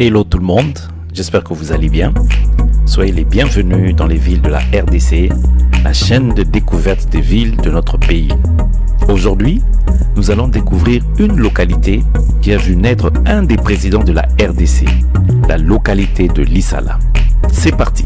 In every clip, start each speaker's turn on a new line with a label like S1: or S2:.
S1: Hello tout le monde, j'espère que vous allez bien. Soyez les bienvenus dans les villes de la RDC, la chaîne de découverte des villes de notre pays. Aujourd'hui, nous allons découvrir une localité qui a vu naître un des présidents de la RDC, la localité de Lissala. C'est parti!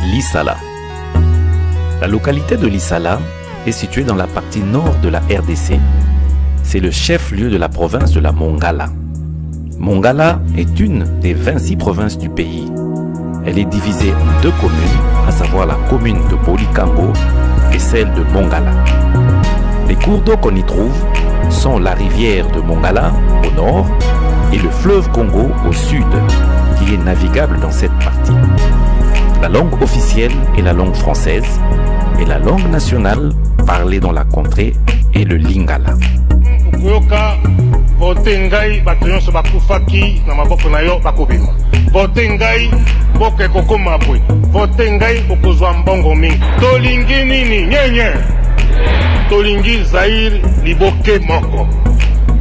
S1: Lissala. La localité de Lissala est située dans la partie nord de la RDC. C'est le chef-lieu de la province de la Mongala. Mongala est une des 26 provinces du pays. Elle est divisée en deux communes, à savoir la commune de Bolikango et celle de Mongala. Les cours d'eau qu'on y trouve sont la rivière de Mongala au nord et le fleuve Congo au sud, qui est navigable dans cette partie. La langue officielle est la langue française et la langue nationale parlée dans la contrée est le lingala.
S2: Tolingi Zaïr liboke moko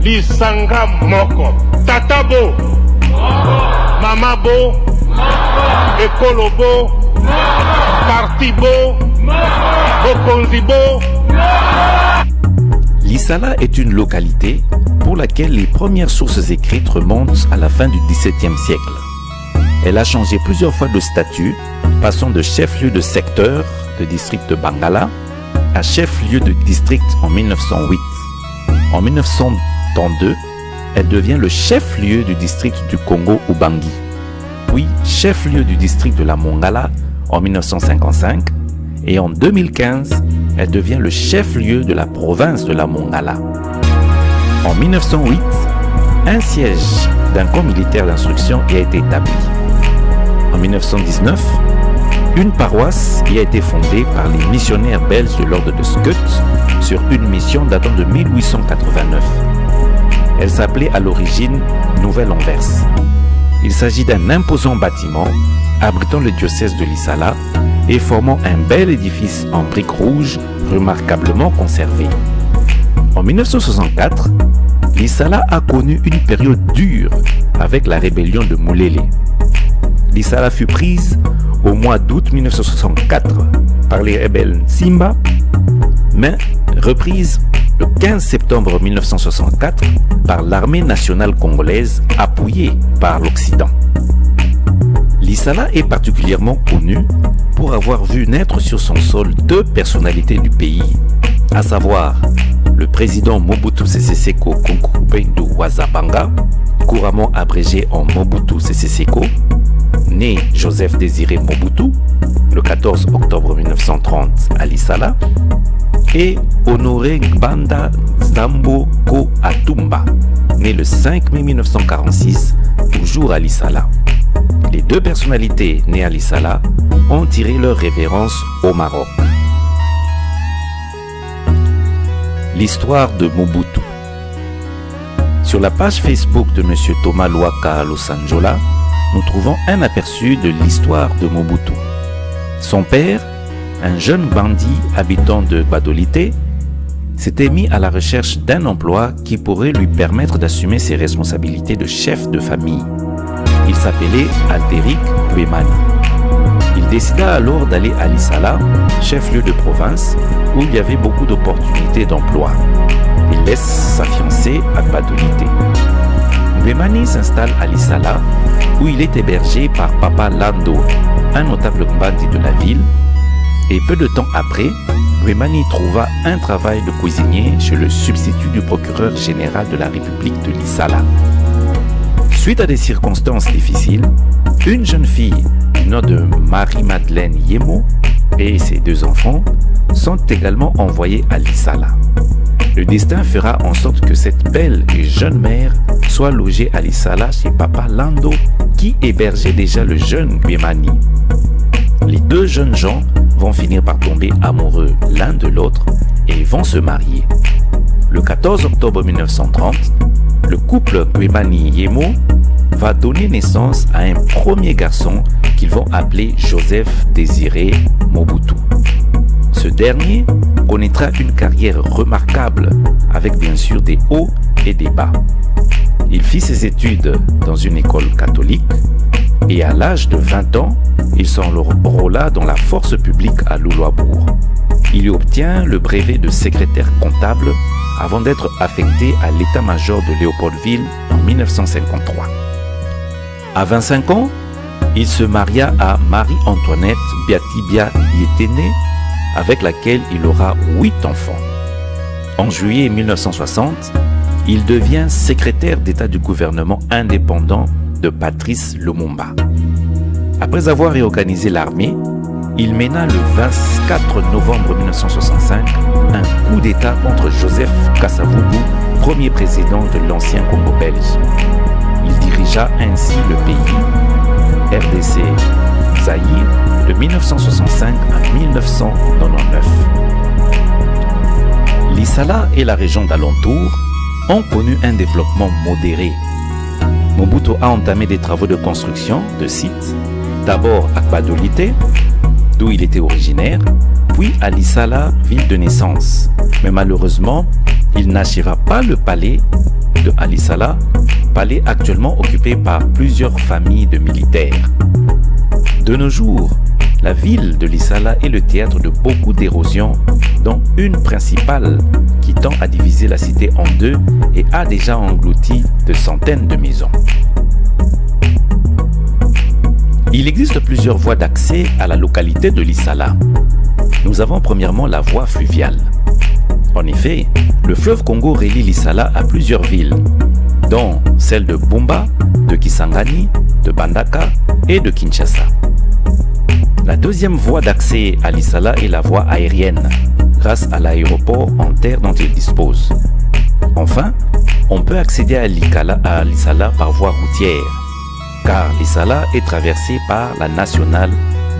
S2: lisanga moko tatabo mamabo ekolobo partibo bokonzibo.
S1: Lissala est une localité pour laquelle les premières sources écrites remontent à la fin du XVIIe siècle. Elle a changé plusieurs fois de statut, passant de chef-lieu de secteur de district de Bangala à chef-lieu de district en 1908. En 1932, elle devient le chef-lieu du district du Congo-Ubangi, puis chef-lieu du district de la Mongala en 1955, et en 2015, elle devient le chef-lieu de la province de la Mongala. En 1908, un siège d'un camp militaire d'instruction y a été établi. En 1919, une paroisse y a été fondée par les missionnaires belges de l'ordre de Scut sur une mission datant de 1889. Elle s'appelait à l'origine Nouvelle-Anvers. Il s'agit d'un imposant bâtiment abritant le diocèse de Lissala et formant un bel édifice en briques rouges remarquablement conservé. En 1964, Lissala a connu une période dure avec la rébellion de Moulélé. Lissala fut prise au mois d'août 1964 par les rebelles Simba, mais reprise le 15 septembre 1964 par l'armée nationale congolaise appuyée par l'Occident. Lissala est particulièrement connue pour avoir vu naître sur son sol deux personnalités du pays, à savoir le président Mobutu Sese Seko Kunkupendo Wazabanga, couramment abrégé en Mobutu Sese Seko, né Joseph Désiré Mobutu le 14 octobre 1930 à Lissala, et Honoré Gbanda Zambo Ko Atumba, né le 5 mai 1946, toujours à Lissala. Les deux personnalités nées à Lissala ont tiré leur révérence au Maroc. L'histoire de Mobutu. Sur la page Facebook de M. Thomas Luaka Losanjola, nous trouvons un aperçu de l'histoire de Mobutu. Son père, un jeune bandit habitant de Badolité, s'était mis à la recherche d'un emploi qui pourrait lui permettre d'assumer ses responsabilités de chef de famille. Il s'appelait Alderic Wemani. Il décida alors d'aller à Lissala, chef-lieu de province, où il y avait beaucoup d'opportunités d'emploi. Il laisse sa fiancée à Badolité. Wemani s'installe à Lissala, où il est hébergé par Papa Lando, un notable bandit de la ville, et peu de temps après, Wemani trouva un travail de cuisinier chez le substitut du procureur général de la République de Lissala. Suite à des circonstances difficiles, une jeune fille du nom de Marie-Madeleine Yemo et ses deux enfants sont également envoyés à Lissala. Le destin fera en sorte que cette belle et jeune mère soit logée à Lisala chez Papa Lando qui hébergeait déjà le jeune Guémani. Les deux jeunes gens vont finir par tomber amoureux l'un de l'autre et vont se marier. Le 14 octobre 1930, le couple Guémani-Yemo va donner naissance à un premier garçon qu'ils vont appeler Joseph Désiré Mobutu. Ce dernier connaîtra une carrière remarquable avec bien sûr des hauts et des bas. Il fit ses études dans une école catholique et à l'âge de 20 ans, il s'enrôla dans la force publique à Louloabourg. Il y obtient le brevet de secrétaire comptable avant d'être affecté à l'état-major de Léopoldville en 1953. À 25 ans, il se maria à Marie-Antoinette Biatibia Yéténé, avec laquelle il aura 8 enfants. En juillet 1960, il devient secrétaire d'État du gouvernement indépendant de Patrice Lumumba. Après avoir réorganisé l'armée, il mena le 24 novembre 1965 un coup d'État contre Joseph Kasavubu, premier président de l'ancien Congo belge. Il dirigea ainsi le pays, RDC Zaïre, de 1965 à 1999. Lisala et la région d'alentour ont connu un développement modéré. Mobutu a entamé des travaux de construction de sites, d'abord à Kbadolité, d'où il était originaire, puis à Lisala, ville de naissance. Mais malheureusement, il n'acheva pas le palais de Alisala, palais actuellement occupé par plusieurs familles de militaires. De nos jours, la ville de Lisala est le théâtre de beaucoup d'érosions, dont une principale qui tend à diviser la cité en deux et a déjà englouti de centaines de maisons. Il existe plusieurs voies d'accès à la localité de Lisala. Nous avons premièrement la voie fluviale. En effet, le fleuve Congo relie Lisala à plusieurs villes, dont celles de Bumba, de Kisangani, de Bandaka et de Kinshasa. La deuxième voie d'accès à Lisala est la voie aérienne, grâce à l'aéroport en terre dont il dispose. Enfin, on peut accéder à Lisala par voie routière, car Lisala est traversée par la nationale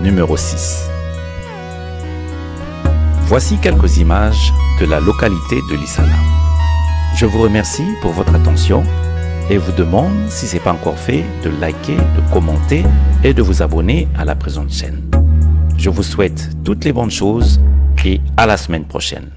S1: numéro 6. Voici quelques images de la localité de Lisala. Je vous remercie pour votre attention et vous demande, si ce n'est pas encore fait, de liker, de commenter et de vous abonner à la présente chaîne. Je vous souhaite toutes les bonnes choses et à la semaine prochaine.